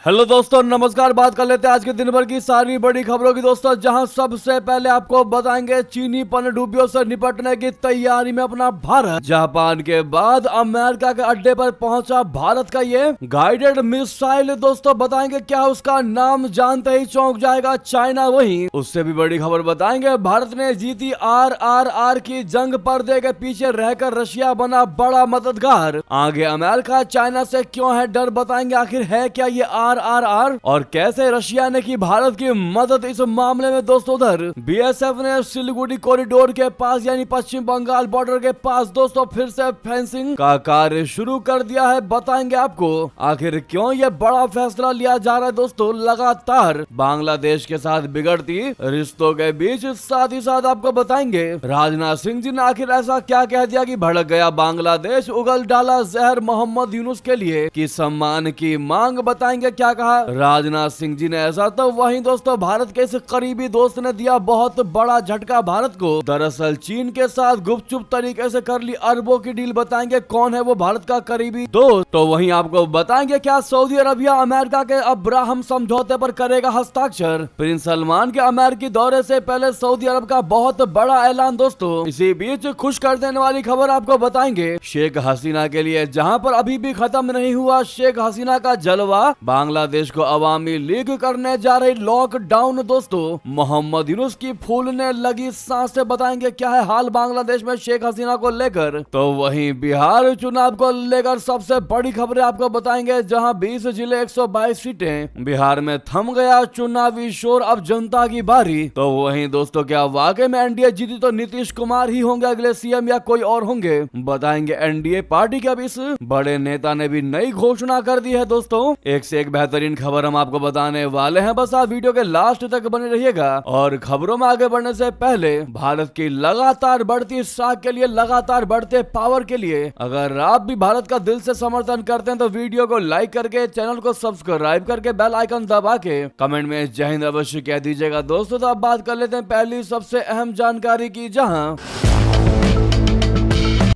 Hello दोस्तों, नमस्कार। बात कर लेते हैं आज के दिन भर की सारी बड़ी खबरों की दोस्तों, जहां सबसे पहले आपको बताएंगे चीनी पनडुब्बियों से निपटने की तैयारी में अपना भारत। जापान के बाद अमेरिका के अड्डे पर पहुंचा भारत का ये गाइडेड मिसाइल। दोस्तों बताएंगे क्या उसका नाम, जानते ही चौंक जाएगा चाइना। वहीं उससे भी बड़ी खबर बताएंगे, भारत ने जीती RRR की जंग, पर्दे के पीछे रहकर रशिया बना बड़ा मददगार। आगे अमेरिका चाइना से क्यों है डर, बताएंगे आखिर है क्या ये RRR और कैसे रशिया ने की भारत की मदद इस मामले में। दोस्तों उधर BSF ने सिलीगुड़ी कॉरिडोर के पास यानी पश्चिम बंगाल बॉर्डर के पास दोस्तों फिर से फेंसिंग का कार्य शुरू कर दिया है। बताएंगे आपको आखिर क्यों ये बड़ा फैसला लिया जा रहा है। दोस्तों लगातार बांग्लादेश के साथ बिगड़ती रिश्तों के बीच साथ ही साथ आपको बताएंगे राजनाथ सिंह जी ने आखिर ऐसा क्या कह दिया कि भड़क गया बांग्लादेश, उगल डाला जहर मोहम्मद यूनुस के लिए की सम्मान की मांग। बताएंगे क्या कहा राजनाथ सिंह जी ने ऐसा। तो वहीं दोस्तों भारत के इस करीबी दोस्त ने दिया बहुत बड़ा झटका भारत को। दरअसल चीन के साथ गुपचुप तरीके से कर ली अरबों की डील। बताएंगे कौन है वो भारत का करीबी दोस्त। तो वहीं आपको बताएंगे क्या सऊदी अरबिया अमेरिका के अब्राहम समझौते पर करेगा हस्ताक्षर। प्रिंस सलमान के अमेरिकी दौरे से पहले सऊदी अरब का बहुत बड़ा ऐलान। दोस्तों इसी बीच खुश कर देने वाली खबर आपको बताएंगे, शेख हसीना के लिए जहां पर अभी भी खत्म नहीं हुआ शेख हसीना का जलवा, बांग्लादेश को अवामी लीग करने जा रही लॉकडाउन। दोस्तों मोहम्मद यूनुस की फूलने लगी सांसें। बताएंगे क्या है हाल बांग्लादेश में शेख हसीना को लेकर। तो वहीं बिहार चुनाव को लेकर सबसे बड़ी खबरें आपको बताएंगे, जहां 20 जिले 122 सीटें, बिहार में थम गया चुनावी शोर, अब जनता की बारी। तो वहीं दोस्तों क्या वाकई में एनडीए जीती तो नीतीश कुमार ही होंगे अगले सीएम या कोई और होंगे। बताएंगे एनडीए पार्टी के अब इस बड़े नेता ने भी नई घोषणा कर दी है। दोस्तों एक से एक बेहतरीन खबर हम आपको बताने वाले हैं, बस आप वीडियो के लास्ट तक बने रहिएगा। और खबरों में आगे बढ़ने से पहले भारत की लगातार बढ़ती साख के लिए, लगातार बढ़ते पावर के लिए अगर आप भी भारत का दिल से समर्थन करते हैं तो वीडियो को लाइक करके, चैनल को सब्सक्राइब करके, बेल आइकन दबा के कमेंट में जय हिंद अवश्य कह दीजिएगा। दोस्तों तो अब बात कर लेते हैं पहली सबसे अहम जानकारी की, जहां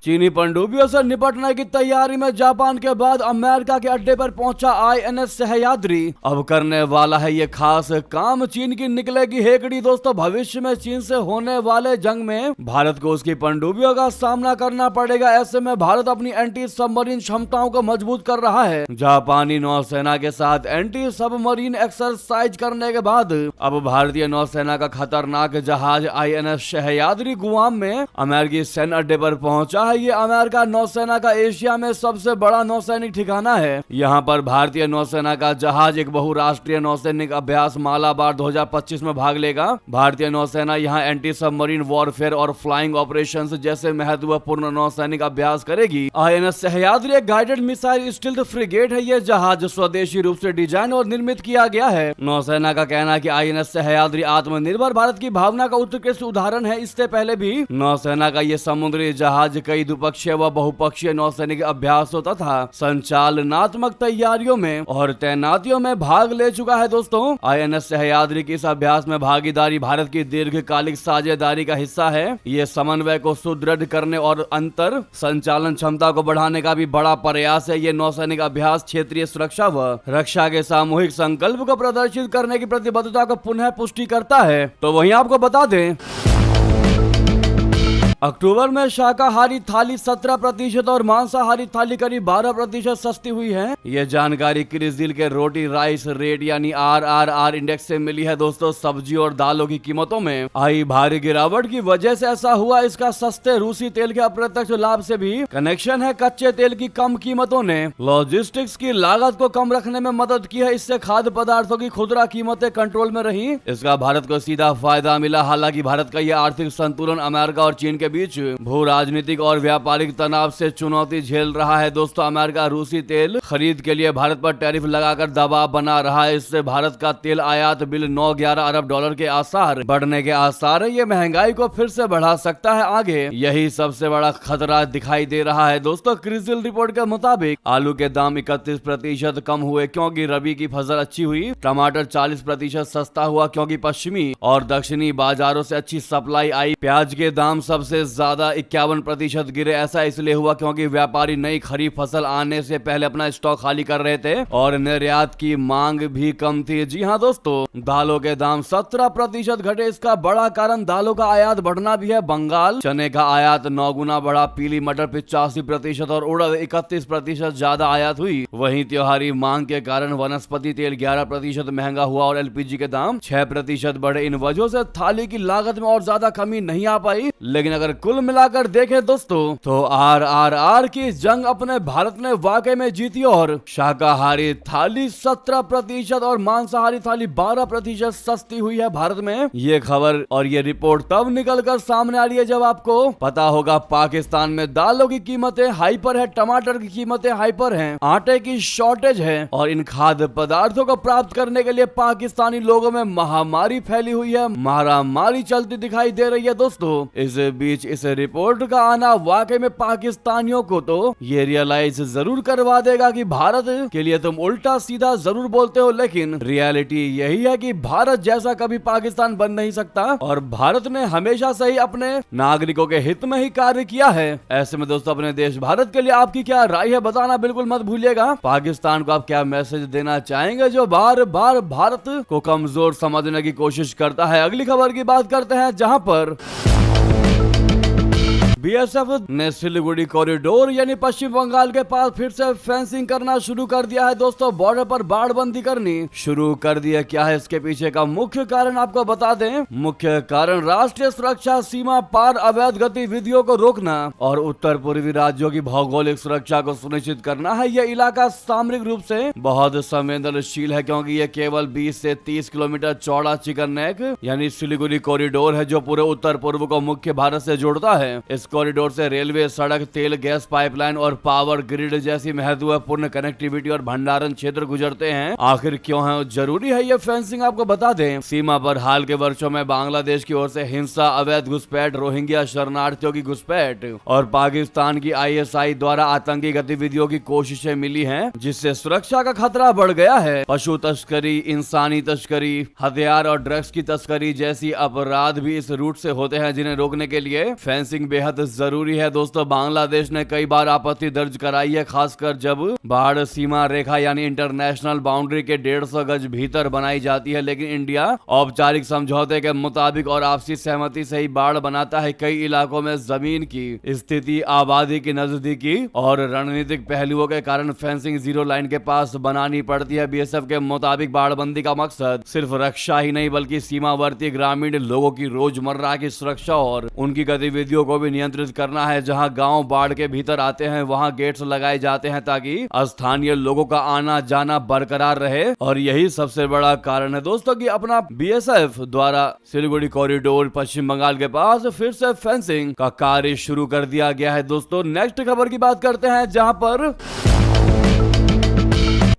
चीनी पनडुब्बियों से निपटने की तैयारी में जापान के बाद अमेरिका के अड्डे पर पहुंचा INS सह्याद्री। अब करने वाला है ये खास काम, चीन की निकलेगी हेकड़ी। दोस्तों भविष्य में चीन से होने वाले जंग में भारत को उसकी पनडुब्बियों का सामना करना पड़ेगा। ऐसे में भारत अपनी एंटी सबमरीन क्षमताओं को मजबूत कर रहा है। जापानी नौसेना के साथ एंटी सबमरीन एक्सरसाइज करने के बाद अब भारतीय नौसेना का खतरनाक जहाज INS सह्याद्री गुआम में अमेरिकी सैन्य अड्डे पर पहुंचा है। ये अमेरिका नौसेना का एशिया में सबसे बड़ा नौसैनिक ठिकाना है। यहाँ पर भारतीय नौसेना का जहाज एक बहुराष्ट्रीय नौसैनिक अभ्यास मालाबार 2025 में भाग लेगा। भारतीय नौसेना यहाँ एंटी सबमरीन वॉरफेयर और फ्लाइंग ऑपरेशंस जैसे महत्वपूर्ण नौसैनिक अभ्यास करेगी। INS सह्याद्री एक गाइडेड मिसाइल स्टील्थ फ्रिगेट है। ये जहाज स्वदेशी रूप से डिजाइन और निर्मित किया गया है। नौसेना का कहना है कि INS सह्याद्री आत्मनिर्भर भारत की भावना का उत्कृष्ट उदाहरण है। इससे पहले भी नौसेना का ये समुद्री जहाज कई द्विपक्षीय व बहुपक्षीय नौसैनिक अभ्यासों तथा संचालनात्मक तैयारियों में और तैनातियों में भाग ले चुका है। दोस्तों INS सह्याद्री की इस अभ्यास में भागीदारी भारत की दीर्घकालिक साझेदारी का हिस्सा है। ये समन्वय को सुदृढ़ करने और अंतर संचालन क्षमता को बढ़ाने का भी बड़ा प्रयास है। ये नौसैनिक अभ्यास क्षेत्रीय सुरक्षा व रक्षा के सामूहिक संकल्प को प्रदर्शित करने की प्रतिबद्धता को पुनः पुष्टि करता है। तो वहीं आपको बता दें अक्टूबर में शाकाहारी थाली 17% और मांसाहारी थाली करीब 12% सस्ती हुई है। यह जानकारी क्रिसदिल के रोटी राइस रेट यानी RRR इंडेक्स से मिली है। दोस्तों सब्जी और दालों की कीमतों में आई भारी गिरावट की वजह से ऐसा हुआ। इसका सस्ते रूसी तेल के अप्रत्यक्ष लाभ से भी कनेक्शन है। कच्चे तेल की कम कीमतों ने लॉजिस्टिक्स की लागत को कम रखने में मदद की है। इससे खाद्य पदार्थों की खुदरा कीमतें कंट्रोल में रही। इसका भारत को सीधा फायदा मिला। हालांकि भारत का यह आर्थिक संतुलन अमेरिका और चीन के बीच भू राजनीतिक और व्यापारिक तनाव से चुनौती झेल रहा है। दोस्तों अमेरिका रूसी तेल खरीद के लिए भारत पर टैरिफ लगाकर दबाव बना रहा है। इससे भारत का तेल आयात बिल 9-11 अरब डॉलर के आसार बढ़ने के आसार है। ये महंगाई को फिर से बढ़ा सकता है आगे, यही सबसे बड़ा खतरा दिखाई दे रहा है। दोस्तों क्रिसदिल रिपोर्ट के मुताबिक आलू के दाम 31% कम हुए क्योंकि रबी की फसल अच्छी हुई। टमाटर 40% सस्ता हुआ क्योंकि पश्चिमी और दक्षिणी बाजारों से अच्छी सप्लाई आई। प्याज के दाम सबसे सबसे ज्यादा 51% गिरे। ऐसा इसलिए हुआ क्योंकि व्यापारी नई खरीफ फसल आने से पहले अपना स्टॉक खाली कर रहे थे और निर्यात की मांग भी कम थी। जी हाँ दोस्तों, दालों के दाम 17% घटे। इसका बड़ा कारण दालों का आयात बढ़ना भी है। बंगाल चने का आयात 9 गुना बढ़ा, पीली मटर 85% और उड़द 31% ज्यादा आयात हुई। वहीं त्योहारी मांग के कारण वनस्पति तेल 11% महंगा हुआ और एलपीजी के दाम 6% बढ़े। इन वजहों से थाली की लागत में और ज्यादा कमी नहीं आ पाई। लेकिन अगर कुल मिलाकर देखें दोस्तों, तो आरआरआर की जंग अपने भारत ने वाकई में जीती और शाकाहारी थाली 17% और मांसाहारी थाली 12% सस्ती हुई है भारत में। ये खबर और ये रिपोर्ट तब निकलकर सामने आ रही है जब आपको पता होगा पाकिस्तान में दालों की कीमतें हाइपर है, टमाटर की कीमतें हाइपर हैं, आटे की शॉर्टेज है और इन खाद्य पदार्थों को प्राप्त करने के लिए पाकिस्तानी लोगों में महामारी फैली हुई है, मारामारी चलती दिखाई दे रही है दोस्तों। इस बीच इस रिपोर्ट का आना वाकई में पाकिस्तानियों को तो ये रियलाइज जरूर करवा देगा कि भारत के लिए तुम उल्टा सीधा जरूर बोलते हो, लेकिन रियलिटी यही है कि भारत जैसा कभी पाकिस्तान बन नहीं सकता और भारत ने हमेशा से ही अपने नागरिकों के हित में ही कार्य किया है। ऐसे में दोस्तों, अपने देश भारत के लिए आपकी क्या राय है बताना बिल्कुल मत भूलिएगा। पाकिस्तान को आप क्या मैसेज देना चाहेंगे जो बार बार भारत को कमजोर समझने की कोशिश करता है। अगली खबर की बात करते हैं जहां पर बीएसएफ ने सिलीगुड़ी कॉरिडोर यानी पश्चिम बंगाल के पास फिर से फेंसिंग करना शुरू कर दिया है दोस्तों। बॉर्डर पर बाड़बंदी करनी शुरू कर दिया। क्या है इसके पीछे का मुख्य कारण आपको बता दें। मुख्य कारण राष्ट्रीय सुरक्षा, सीमा पार अवैध गतिविधियों को रोकना और उत्तर पूर्वी राज्यों की भौगोलिक सुरक्षा को सुनिश्चित करना है। यह इलाका सामरिक रूप से बहुत संवेदनशील है क्योंकि यह केवल 20 से 30 किलोमीटर चौड़ा चिकन नेक यानी सिलीगुड़ी कॉरिडोर है जो पूरे उत्तर पूर्व को मुख्य भारत से जोड़ता है। इस कॉरिडोर से रेलवे, सड़क, तेल, गैस पाइपलाइन और पावर ग्रिड जैसी महत्वपूर्ण कनेक्टिविटी और भंडारण क्षेत्र गुजरते हैं। आखिर क्यों है जरूरी है ये फेंसिंग आपको बता दें। सीमा पर हाल के वर्षों में बांग्लादेश की ओर से हिंसा, अवैध घुसपैठ, रोहिंग्या शरणार्थियों की घुसपैठ और पाकिस्तान की आईएसआई द्वारा आतंकी गतिविधियों की कोशिशें मिली हैं, जिससे सुरक्षा का खतरा बढ़ गया है। पशु तस्करी, इंसानी तस्करी, हथियार और ड्रग्स की तस्करी जैसी अपराध भी इस रूट से होते हैं, जिन्हें रोकने के लिए फेंसिंग बेहद जरूरी है दोस्तों। बांग्लादेश ने कई बार आपत्ति दर्ज कराई है, खासकर जब बाढ़ सीमा रेखा यानी इंटरनेशनल बाउंड्री के 150 गज भीतर बनाई जाती है। लेकिन इंडिया औपचारिक समझौते के मुताबिक और आपसी सहमति से ही बाढ़ बनाता है। कई इलाकों में जमीन की स्थिति, आबादी की नजदीकी और रणनीतिक पहलुओं के कारण फेंसिंग जीरो लाइन के पास बनानी पड़ती है। बीएसएफ के मुताबिक बाढ़बंदी का मकसद सिर्फ रक्षा ही नहीं बल्कि सीमावर्ती ग्रामीण लोगों की रोजमर्रा की सुरक्षा और उनकी गतिविधियों को भी नियंत्रित करना है। जहां गांव बाढ़ के भीतर आते हैं वहां गेट्स लगाए जाते हैं ताकि स्थानीय लोगों का आना जाना बरकरार रहे। और यही सबसे बड़ा कारण है दोस्तों कि अपना बीएसएफ द्वारा सिलीगुड़ी कॉरिडोर पश्चिम बंगाल के पास फिर से फेंसिंग का कार्य शुरू कर दिया गया है दोस्तों। नेक्स्ट खबर की बात करते हैं जहां पर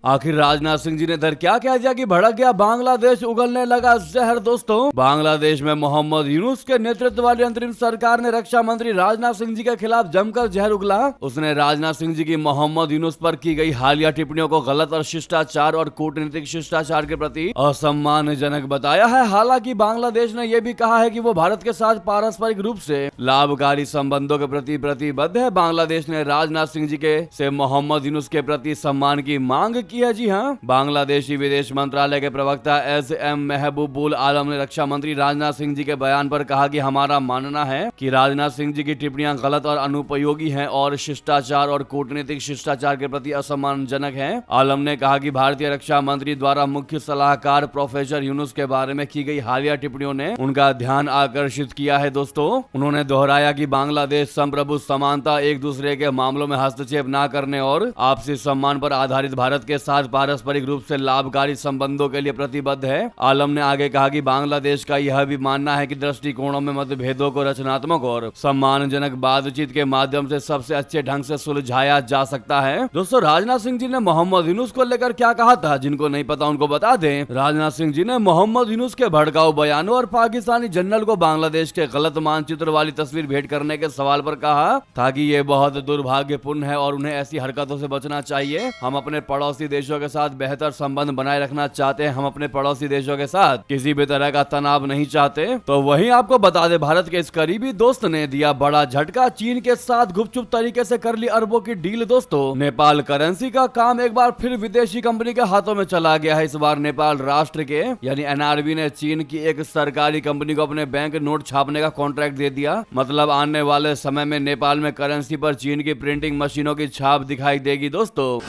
आखिर राजनाथ सिंह जी ने इधर क्या कह दिया कि भड़क गया बांग्लादेश, उगलने लगा जहर। दोस्तों, बांग्लादेश में मोहम्मद यूनुस के नेतृत्व वाली अंतरिम सरकार ने रक्षा मंत्री राजनाथ सिंह जी के खिलाफ जमकर जहर उगला। उसने राजनाथ सिंह जी की मोहम्मद यूनुस पर की गई हालिया टिप्पणियों को गलत और शिष्टाचार और कूटनीतिक शिष्टाचार के प्रति असम्मानजनक बताया है। हालांकि बांग्लादेश ने यह भी कहा है कि वो भारत के साथ पारस्परिक रूप से लाभकारी संबंधों के प्रति प्रतिबद्ध है। बांग्लादेश ने राजनाथ सिंह जी के से मोहम्मद यूनुस के प्रति सम्मान की मांग की है। जी हाँ, बांग्लादेशी विदेश मंत्रालय के प्रवक्ता एस.एम. महबूबुल आलम ने रक्षा मंत्री राजनाथ सिंह जी के बयान पर कहा कि हमारा मानना है कि राजनाथ सिंह जी की टिप्पणियां गलत और अनुपयोगी हैं और शिष्टाचार और कूटनीतिक शिष्टाचार के प्रति असम्मानजनक हैं। आलम ने कहा कि भारतीय रक्षा मंत्री द्वारा मुख्य सलाहकार प्रोफेसर यूनुस के बारे में की गई हालिया टिप्पणियों ने उनका ध्यान आकर्षित किया है। दोस्तों, उन्होंने दोहराया कि बांग्लादेश संप्रभु, समानता, एक दूसरे के मामलों में हस्तक्षेप न करने और आपसी सम्मान पर आधारित भारत के साथ पारस्परिक रूप से लाभकारी संबंधों के लिए प्रतिबद्ध है। आलम ने आगे कहा कि बांग्लादेश का यह भी मानना है कि दृष्टिकोणों में मतभेदों को रचनात्मक और सम्मानजनक बातचीत के माध्यम से सबसे अच्छे ढंग से सुलझाया जा सकता है। दोस्तों, राजनाथ सिंह जी ने मोहम्मद यूनुस को लेकर क्या कहा था, जिनको नहीं पता उनको बता दें। राजनाथ सिंह जी ने मोहम्मद यूनुस के भड़काऊ बयानों और पाकिस्तानी जनरल को बांग्लादेश के गलत मानचित्र वाली तस्वीर भेंट करने के सवाल पर कहा था कि ये बहुत दुर्भाग्यपूर्ण है और उन्हें ऐसी हरकतों से बचना चाहिए। हम अपने पड़ोसी देशों के साथ बेहतर संबंध बनाए रखना चाहते हैं, हम अपने पड़ोसी देशों के साथ किसी भी तरह का तनाव नहीं चाहते। तो वहीं आपको बता दें, भारत के इस करीबी दोस्त ने दिया बड़ा झटका, चीन के साथ गुपचुप तरीके से कर ली अरबों की डील। दोस्तों, नेपाल करेंसी का काम एक बार फिर विदेशी कंपनी के हाथों में चला गया है। इस बार नेपाल राष्ट्र के यानी एनआरबी ने चीन की एक सरकारी कंपनी को अपने बैंक नोट छापने का कॉन्ट्रैक्ट दे दिया। मतलब आने वाले समय में नेपाल में करेंसी पर चीन की प्रिंटिंग मशीनों की छाप दिखाई देगी। दोस्तों,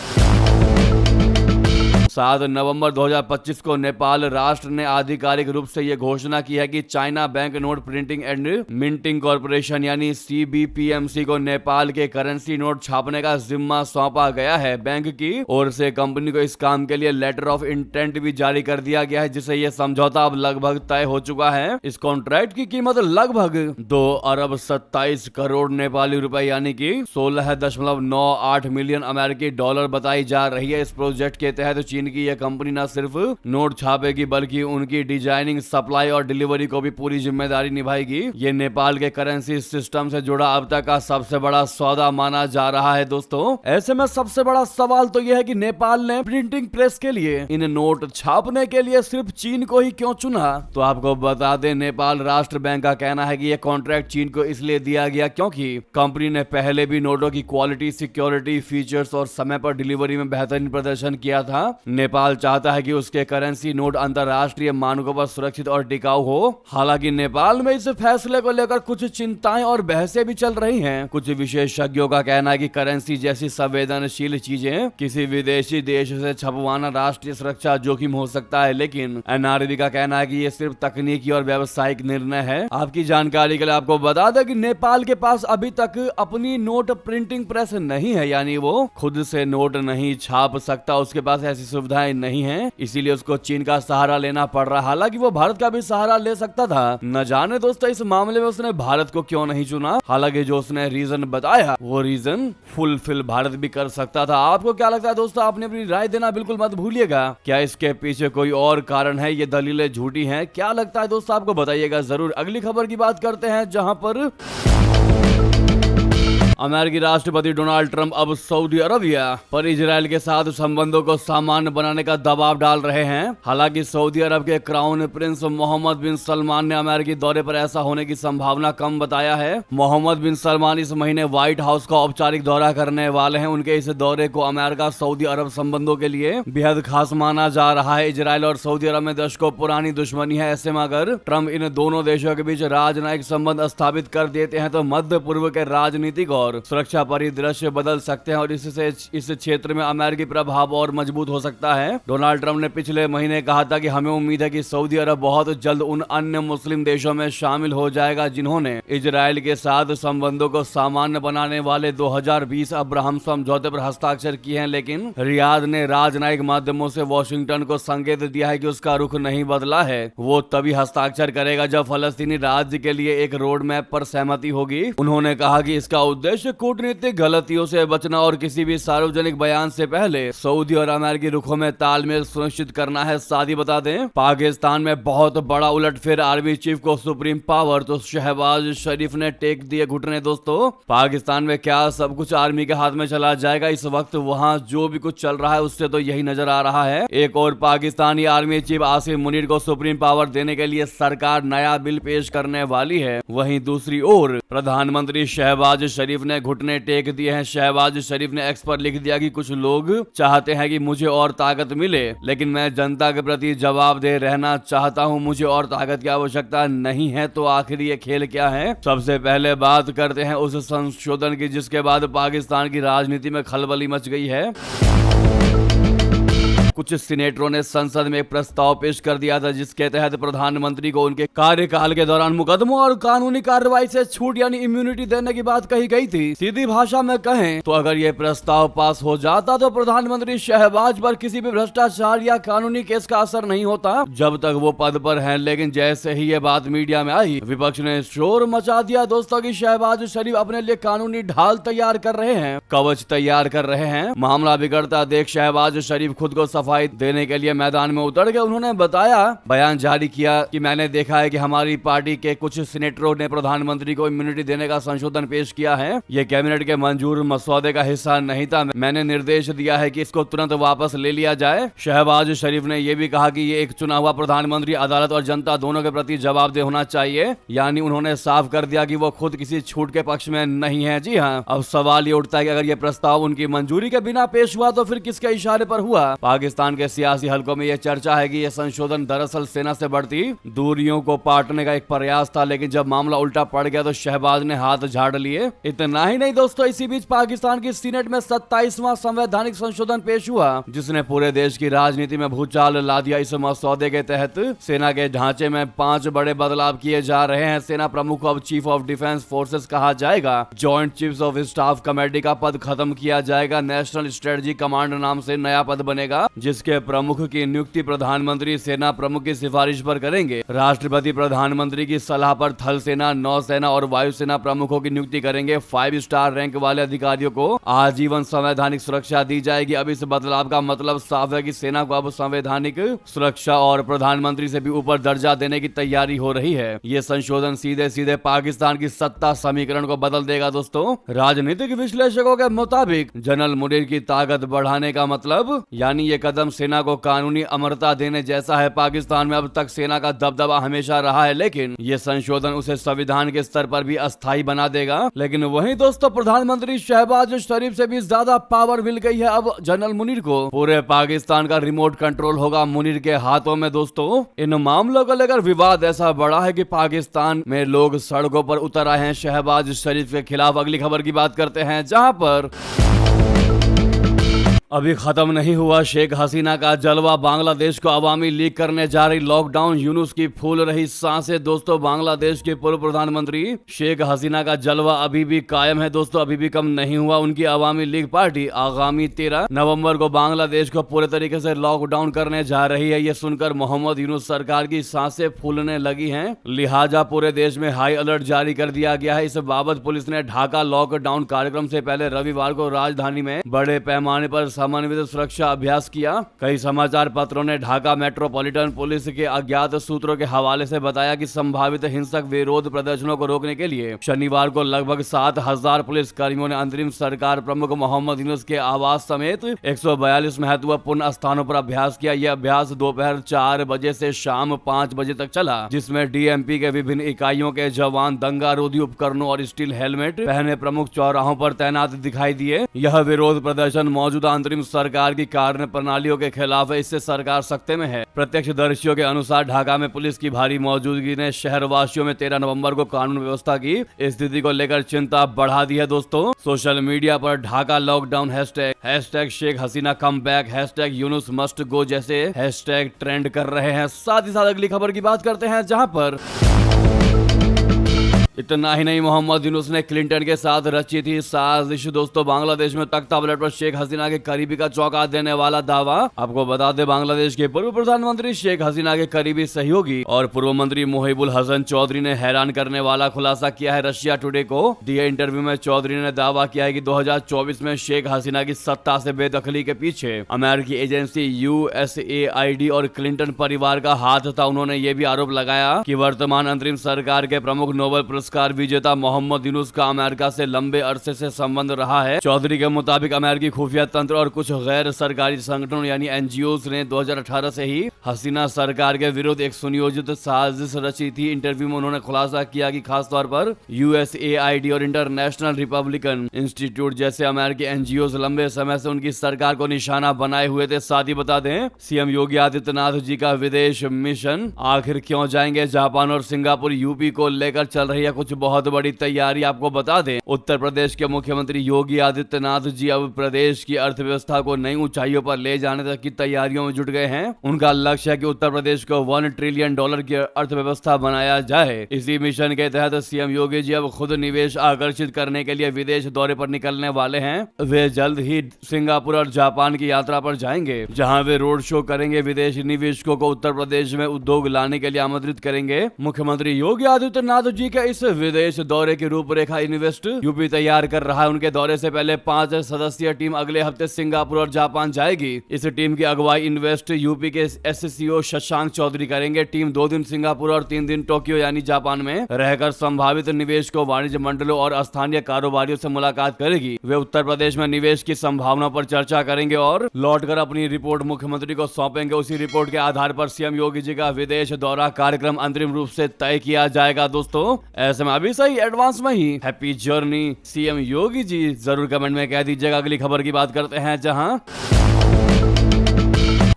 7 नवंबर 2025 को नेपाल राष्ट्र ने आधिकारिक रूप से यह घोषणा की है कि China bank note printing and minting corporation यानी सीबीपीएमसी को नेपाल के करेंसी नोट छापने का जिम्मा सौंपा गया है। बैंक की ओर से कंपनी को इस काम के लिए लेटर ऑफ इंटेंट भी जारी कर दिया गया है, जिससे यह समझौता अब लगभग तय हो चुका है। इस कॉन्ट्रैक्ट की कीमत लगभग 2 अरब 27 करोड़ नेपाली रुपए यानी कि 16.98 मिलियन अमेरिकी डॉलर बताई जा रही है। इस प्रोजेक्ट के तहत चीन की यह कंपनी न सिर्फ नोट छापेगी बल्कि उनकी डिजाइनिंग, सप्लाई और डिलीवरी को भी पूरी जिम्मेदारी निभाएगी। ये नेपाल के करेंसी सिस्टम से जुड़ा अब तक का सबसे बड़ा सौदा माना जा रहा है। दोस्तों, ऐसे में सबसे बड़ा सवाल तो यह है कि नेपाल ने प्रिंटिंग प्रेस के लिए इन नोट छापने के लिए सिर्फ चीन को ही क्यों चुना। तो आपको बता दें, नेपाल राष्ट्र बैंक का कहना है कि यह कॉन्ट्रैक्ट चीन को इसलिए दिया गया क्योंकि कंपनी ने पहले भी नोटों की क्वालिटी, सिक्योरिटी, फीचर्स और समय पर डिलीवरी में बेहतरीन प्रदर्शन किया था। नेपाल चाहता है कि उसके करेंसी नोट अंतरराष्ट्रीय मानकों पर सुरक्षित और टिकाऊ हो। हालांकि नेपाल में इस फैसले को लेकर कुछ चिंताएं और बहसें भी चल रही हैं। कुछ विशेषज्ञों का कहना है कि करेंसी जैसी संवेदनशील चीजें किसी विदेशी देश से छपवाना राष्ट्रीय सुरक्षा जोखिम हो सकता है, लेकिन एनआरबी का कहना है कि ये सिर्फ तकनीकी और व्यावसायिक निर्णय है। आपकी जानकारी के लिए आपको बता दें कि नेपाल के पास अभी तक अपनी नोट प्रिंटिंग प्रेस नहीं है, यानी वो खुद से नोट नहीं छाप सकता, उसके पास ऐसी सुविधाएं नहीं है, इसीलिए उसको चीन का सहारा लेना पड़ रहा। हालांकि वो भारत का भी सहारा ले सकता था, न जाने दोस्तों इस मामले में उसने भारत को क्यों नहीं चुना। हालांकि जो उसने रीजन बताया वो रीजन फुलफिल भारत भी कर सकता था। आपको क्या लगता है दोस्तों? आपने अपनी राय देना बिल्कुल मत भूलिएगा। क्या इसके पीछे कोई और कारण है, ये दलीलें झूठी हैं? क्या लगता है दोस्तों? आपको बताइएगा जरूर। अगली खबर की बात करते हैं, जहां पर अमेरिकी राष्ट्रपति डोनाल्ड ट्रंप अब सऊदी अरबिया पर इजराइल के साथ संबंधों को सामान्य बनाने का दबाव डाल रहे हैं। हालांकि सऊदी अरब के क्राउन प्रिंस मोहम्मद बिन सलमान ने अमेरिकी दौरे पर ऐसा होने की संभावना कम बताया है। मोहम्मद बिन सलमान इस महीने व्हाइट हाउस का औपचारिक दौरा करने वाले हैं। उनके इस दौरे को अमेरिका सऊदी अरब संबंधों के लिए बेहद खास माना जा रहा है। इजराइल और सऊदी अरब में दशकों पुरानी दुश्मनी है। ऐसे में अगर ट्रंप इन दोनों देशों के बीच राजनयिक संबंध स्थापित कर देते हैं तो मध्य पूर्व के राजनीतिक और सुरक्षा परिदृश्य बदल सकते हैं और इससे इस क्षेत्र में अमेरिकी प्रभाव और मजबूत हो सकता है। डोनाल्ड ट्रंप ने पिछले महीने कहा था कि हमें उम्मीद है कि सऊदी अरब बहुत जल्द उन अन्य मुस्लिम देशों में शामिल हो जाएगा जिन्होंने इजराइल के साथ संबंधों को सामान्य बनाने वाले 2020 अब्राहम समझौते पर हस्ताक्षर किए हैं। लेकिन रियाद ने राजनयिक माध्यमों से वॉशिंगटन को संकेत दिया है कि उसका रुख नहीं बदला है। वो तभी हस्ताक्षर करेगा जब फलस्तीनी राज्य के लिए एक रोड मैप पर सहमति होगी। उन्होंने कहा कि इसका उद्देश्य कूटनीतिक गलतियों से बचना और किसी भी सार्वजनिक बयान से पहले सऊदी और अमेरिकी रुखों में तालमेल सुनिश्चित करना है। साथ ही बता दें, पाकिस्तान में बहुत बड़ा उलटफेर, आर्मी चीफ को सुप्रीम पावर तो शहबाज शरीफ ने टेक दिए घुटने। दोस्तों, पाकिस्तान में क्या सब कुछ आर्मी के हाथ में चला जाएगा? इस वक्त वहां जो भी कुछ चल रहा है उससे तो यही नजर आ रहा है। एक और पाकिस्तानी आर्मी चीफ आसिम मुनीर को सुप्रीम पावर देने के लिए सरकार नया बिल पेश करने वाली है। वहीं दूसरी ओर प्रधानमंत्री शहबाज शरीफ ने घुटने टेक दिए हैं। शहबाज शरीफ ने एक्स पर लिख दिया कि कुछ लोग चाहते हैं कि मुझे और ताकत मिले, लेकिन मैं जनता के प्रति जवाबदेह रहना चाहता हूं। मुझे और ताकत की आवश्यकता नहीं है। तो आखिर ये खेल क्या है? सबसे पहले बात करते हैं उस संशोधन की जिसके बाद पाकिस्तान की राजनीति में खलबली मच गई है। कुछ सीनेटरों ने संसद में एक प्रस्ताव पेश कर दिया था जिसके तहत प्रधानमंत्री को उनके कार्यकाल के दौरान मुकदमों और कानूनी कार्रवाई से छूट यानी इम्यूनिटी देने की बात कही गई थी। सीधी भाषा में कहें तो अगर ये प्रस्ताव पास हो जाता तो प्रधानमंत्री शहबाज पर किसी भी भ्रष्टाचार या कानूनी केस का असर नहीं होता जब तक वो पद पर हैं। लेकिन जैसे ही ये बात मीडिया में आई, विपक्ष ने शोर मचा दिया दोस्तों की शहबाज शरीफ अपने लिए कानूनी ढाल तैयार कर रहे हैं, कवच तैयार कर रहे हैं। मामला बिगड़ता देख शहबाज शरीफ खुद को सफाई देने के लिए मैदान में उतर गए। उन्होंने बताया, बयान जारी किया कि मैंने देखा है कि हमारी पार्टी के कुछ सीनेटरों ने प्रधानमंत्री को इम्यूनिटी देने का संशोधन पेश किया है। ये कैबिनेट के मंजूर मसौदे का हिस्सा नहीं था। मैंने निर्देश दिया है कि इसको तुरंत वापस ले लिया जाए। शहबाज शरीफ ने यह भी कहा कि ये एक चुना हुआ प्रधानमंत्री अदालत और जनता दोनों के प्रति जवाबदेह होना चाहिए। यानी उन्होंने साफ कर दिया कि वो खुद किसी छूट के पक्ष में नहीं है। जी हाँ, अब सवाल ये उठता है कि अगर ये प्रस्ताव उनकी मंजूरी के बिना पेश हुआ तो फिर किसके इशारे पर हुआ? पाकिस्तान के सियासी हलकों में यह चर्चा है कि यह संशोधन दरअसल सेना से बढ़ती दूरियों को पाटने का एक प्रयास था, लेकिन जब मामला उल्टा पड़ गया तो शहबाज ने हाथ झाड़ लिए। इतना ही नहीं दोस्तों, इसी बीच पाकिस्तान की सीनेट में 27वां संवैधानिक संशोधन पेश हुआ, जिसने पूरे देश की राजनीति में भूचाल ला दिया। इस मसौदे के तहत सेना के ढांचे में 5 बड़े बदलाव किए जा रहे हैं। सेना प्रमुख को अब चीफ ऑफ डिफेंस फोर्सेस कहा जाएगा। Joint chiefs of staff committee का पद खत्म किया जाएगा। नेशनल स्ट्रेटजी कमांड नाम से नया पद बनेगा, जिसके प्रमुख की नियुक्ति प्रधानमंत्री सेना प्रमुख की सिफारिश पर करेंगे। राष्ट्रपति प्रधानमंत्री की सलाह पर थल सेना, नौसेना और वायुसेना प्रमुखों की नियुक्ति करेंगे। 5 स्टार रैंक वाले अधिकारियों को आजीवन संवैधानिक सुरक्षा दी जाएगी। अब इस बदलाव का मतलब साफ है कि सेना को अब संवैधानिक सुरक्षा और प्रधानमंत्री से भी ऊपर दर्जा देने की तैयारी हो रही है। ये संशोधन सीधे सीधे पाकिस्तान की सत्ता समीकरण को बदल देगा। दोस्तों, राजनीतिक विश्लेषकों के मुताबिक जनरल मुनीर की ताकत बढ़ाने का मतलब, यानी ये कदम सेना को कानूनी अमरता देने जैसा है। पाकिस्तान में अब तक सेना का दबदबा हमेशा रहा है, लेकिन ये संशोधन उसे संविधान के स्तर पर भी अस्थायी बना देगा। लेकिन वहीं दोस्तों, प्रधानमंत्री शहबाज शरीफ से भी ज्यादा पावर मिल गई है अब जनरल मुनीर को। पूरे पाकिस्तान का रिमोट कंट्रोल होगा मुनीर के हाथों में। दोस्तों, इन मामलों को लेकर विवाद ऐसा बड़ा है कि पाकिस्तान में लोग सड़कों पर उतर आए हैं शहबाज शरीफ के खिलाफ। अगली खबर की बात करते हैं, जहां पर अभी खत्म नहीं हुआ शेख हसीना का जलवा। बांग्लादेश को अवामी लीग करने जा रही लॉकडाउन यूनुस की फूल रही सांसें। दोस्तों, बांग्लादेश के पूर्व प्रधानमंत्री शेख हसीना का जलवा अभी भी कायम है। दोस्तों, अभी भी कम नहीं हुआ। उनकी अवामी लीग पार्टी आगामी 13 नवंबर को बांग्लादेश को पूरे तरीके से लॉकडाउन करने जा रही है। ये सुनकर मोहम्मद यूनुस सरकार की सांसें फूलने लगी हैं। लिहाजा पूरे देश में हाई अलर्ट जारी कर दिया गया है। इस बाबत पुलिस ने ढाका लॉकडाउन कार्यक्रम से पहले रविवार को राजधानी में बड़े पैमाने पर समन्वित सुरक्षा अभ्यास किया। कई समाचार पत्रों ने ढाका मेट्रोपॉलिटन पुलिस के अज्ञात सूत्रों के हवाले से बताया कि संभावित हिंसक विरोध प्रदर्शनों को रोकने के लिए शनिवार को लगभग 7,000 पुलिस कर्मियों ने अंतरिम सरकार प्रमुख मोहम्मद यूनुस के आवास समेत 142 महत्वपूर्ण स्थानों पर अभ्यास किया। यह अभ्यास दोपहर 4 बजे से शाम 5 बजे तक चला, जिसमें डीएमपी के विभिन्न इकाइयों के जवान दंगा रोधी उपकरणों और स्टील हेलमेट पहने प्रमुख चौराहों पर तैनात दिखाई दिए। यह विरोध प्रदर्शन मौजूदा अंतरिम सरकार की कार्य प्रणालियों के खिलाफ है। इससे सरकार सख्ते में है। प्रत्यक्षदर्शियों के अनुसार ढाका में पुलिस की भारी मौजूदगी ने शहरवासियों में 13 नवंबर को कानून व्यवस्था की स्थिति को लेकर चिंता बढ़ा दी है। दोस्तों, सोशल मीडिया पर Dhaka lockdown hashtag Sheikh Hasina come back, hashtag Yunus must go जैसे हैशटैग ट्रेंड कर रहे हैं। साथ ही साथ अगली खबर की बात करते हैं, जहां पर इतना ही नहीं, मोहम्मद यूनुस ने क्लिंटन के साथ रची थी साजिश। दोस्तों, बांग्लादेश में तख्ता पलट पर शेख हसीना के करीबी का चौंका देने वाला दावा। आपको बता दें, बांग्लादेश के पूर्व प्रधानमंत्री शेख हसीना के करीबी सहयोगी और पूर्व मंत्री मोहिबुल हसन चौधरी ने हैरान करने वाला खुलासा किया है। रशिया टुडे को दिए इंटरव्यू में चौधरी ने दावा किया है कि 2024 में शेख हसीना की सत्ता से बेदखली के पीछे अमेरिकी एजेंसी USAID और क्लिंटन परिवार का हाथ था। उन्होंने ये भी आरोप लगाया कि वर्तमान अंतरिम सरकार के प्रमुख नोबेल पुरस्कार विजेता मोहम्मद यूनुस का अमेरिका से लंबे अरसे से संबंध रहा है। चौधरी के मुताबिक अमेरिकी खुफिया तंत्र और कुछ गैर सरकारी संगठनों यानी NGOs ने 2018 से ही हसीना सरकार के विरुद्ध एक सुनियोजित साजिश रची थी। इंटरव्यू में उन्होंने खुलासा किया कि खासतौर पर USAID और इंटरनेशनल रिपब्लिकन इंस्टीट्यूट जैसे अमेरिकी NGOs लंबे समय से उनकी सरकार को निशाना बनाए हुए थे। साथ ही बता दें, सीएम योगी आदित्यनाथ जी का विदेश मिशन आखिर क्यों जाएंगे? जापान और सिंगापुर यूपी को लेकर चल रही है कुछ बहुत बड़ी तैयारी। आपको बता दें, उत्तर प्रदेश के मुख्यमंत्री योगी आदित्यनाथ जी अब प्रदेश की अर्थव्यवस्था को नई ऊंचाइयों पर ले जाने तक की तैयारियों में जुट गए हैं। उनका लक्ष्य है कि उत्तर प्रदेश को $1 ट्रिलियन की अर्थव्यवस्था बनाया जाए। इसी मिशन के तहत सीएम योगी जी अब खुद निवेश आकर्षित करने के लिए विदेश दौरे पर निकलने वाले हैं। वे जल्द ही सिंगापुर और जापान की यात्रा पर जाएंगे, जहां वे रोड शो करेंगे। विदेशी निवेशकों को उत्तर प्रदेश में उद्योग लाने के लिए आमंत्रित करेंगे। मुख्यमंत्री योगी आदित्यनाथ जी के इस 20 विदेश दौरे की रूपरेखा इन्वेस्ट यूपी तैयार कर रहा है। उनके दौरे से पहले 5 सदस्यीय टीम अगले हफ्ते सिंगापुर और जापान जाएगी। इस टीम की अगुवाई इन्वेस्ट यूपी के एससीओ शशांक चौधरी करेंगे। टीम 2 दिन सिंगापुर और 3 दिन टोक्यो यानी जापान में रहकर संभावित निवेश को वाणिज्य मंडलों और स्थानीय कारोबारियों से मुलाकात करेगी। वे उत्तर प्रदेश में निवेश की संभावना पर चर्चा करेंगे और लौटकर अपनी रिपोर्ट मुख्यमंत्री को सौंपेंगे। उसी रिपोर्ट के आधार पर सीएम योगी जी का विदेश दौरा कार्यक्रम अंतरिम रूप से तय किया जाएगा। दोस्तों ऐसे में अभी सही एडवांस में ही happy journey CM Yogi ji जरूर कमेंट में कह दीजिएगा। अगली खबर की बात करते हैं, जहां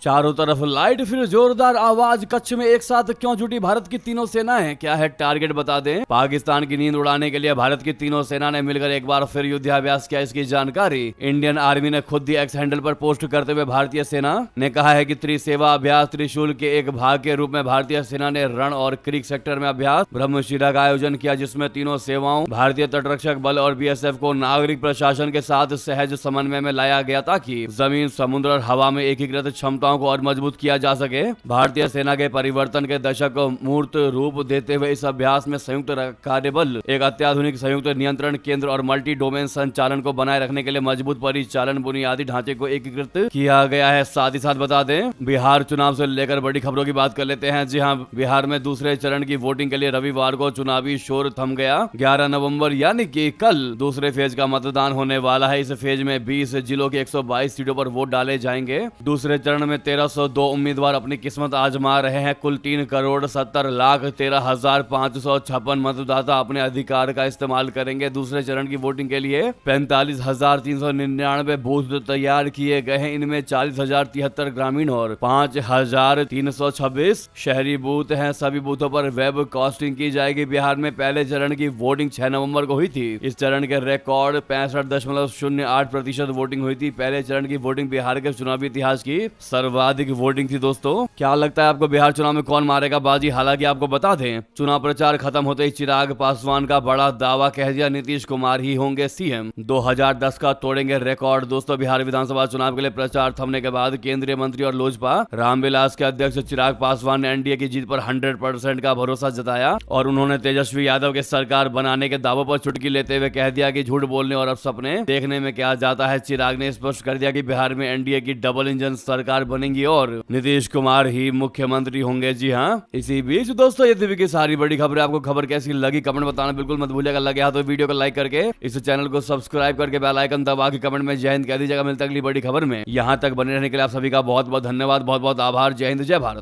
चारों तरफ लाइट फिर जोरदार आवाज, कच्छ में एक साथ क्यों जुटी भारत की तीनों सेनाएं, क्या है टारगेट बता दें। पाकिस्तान की नींद उड़ाने के लिए भारत की तीनों सेना ने मिलकर एक बार फिर युद्धाभ्यास किया। इसकी जानकारी इंडियन आर्मी ने खुद ही एक्स हैंडल पर पोस्ट करते हुए भारतीय सेना ने कहा है कि त्रिसेवा अभ्यास त्रिशूल के एक भाग के रूप में भारतीय सेना ने रण और क्रीक सेक्टर में अभ्यास ब्रह्मशिरा का आयोजन किया, जिसमें तीनों सेवाओं भारतीय तटरक्षक बल और बीएसएफ को नागरिक प्रशासन के साथ सहज समन्वय में लाया गया ताकि जमीन, समुद्र और हवा में एकीकृत क्षमताओं को और मजबूत किया जा सके। भारतीय सेना के परिवर्तन के दशक को मूर्त रूप देते हुए इस अभ्यास में संयुक्त कार्यबल, एक अत्याधुनिक संयुक्त नियंत्रण केंद्र और मल्टी डोमेन संचालन को बनाए रखने के लिए मजबूत परिचालन बुनियादी ढांचे को एकीकृत किया गया है। साथ ही साथ बता दें, बिहार चुनाव से लेकर बड़ी खबरों की बात कर लेते हैं। जी हां, बिहार में दूसरे चरण की वोटिंग के लिए रविवार को चुनावी शोर थम गया। 11 नवंबर यानी कि कल दूसरे फेज का मतदान होने वाला है। इस फेज में 20 जिलों की 122 सीटों पर वोट डाले जाएंगे। दूसरे चरण में 1302 उम्मीदवार अपनी किस्मत आजमा रहे हैं। कुल 3,70,13,556 मतदाता अपने अधिकार का इस्तेमाल करेंगे। दूसरे चरण की वोटिंग के लिए 45,399 बूथ तैयार किए गए हैं। इनमें 40,073 ग्रामीण और 5,326 शहरी बूथ हैं। सभी बूथों पर वेब कास्टिंग की जाएगी। बिहार में पहले चरण की वोटिंग 6 नवंबर को हुई थी। इस चरण के रिकॉर्ड 65.08% वोटिंग हुई थी। पहले चरण की वोटिंग बिहार के चुनावी इतिहास की सर्वाधिक वोटिंग थी। दोस्तों क्या लगता है आपको बिहार चुनाव में कौन मारेगा बाजी? हालांकि आपको बता दें, चुनाव प्रचार खत्म होते ही चिराग पासवान का बड़ा दावा कह दिया, नीतीश कुमार ही होंगे सीएम। 2010 का तोड़ेंगे रिकॉर्ड। दोस्तों बिहार विधानसभा चुनाव के लिए प्रचार थमने के बाद केंद्रीय मंत्री और लोजपा रामविलास के अध्यक्ष चिराग पासवान ने एनडीए की जीत पर 100% का भरोसा जताया और उन्होंने तेजस्वी यादव के सरकार बनाने के दावों पर चुटकी लेते हुए कह दिया कि झूठ बोलने और अब सपने देखने में क्या जाता है। चिराग ने स्पष्ट कर दिया कि बिहार में एनडीए की डबल इंजन सरकार बनेगी और नीतीश कुमार ही मुख्यमंत्री होंगे। जी हाँ, इसी बीच दोस्तों ये थी की सारी बड़ी खबरें। आपको खबर कैसी लगी कमेंट बताना बिल्कुल मत भूलिएगा। लगे तो वीडियो को लाइक करके इस चैनल को सब्सक्राइब करके बेल आइकन दबा के कमेंट में जय हिंद कह दीजिएगा। मिलता अगली बड़ी खबर में। यहाँ तक बने रहने के लिए आप सभी का बहुत बहुत धन्यवाद, बहुत बहुत आभार। जय हिंद, जय भारत।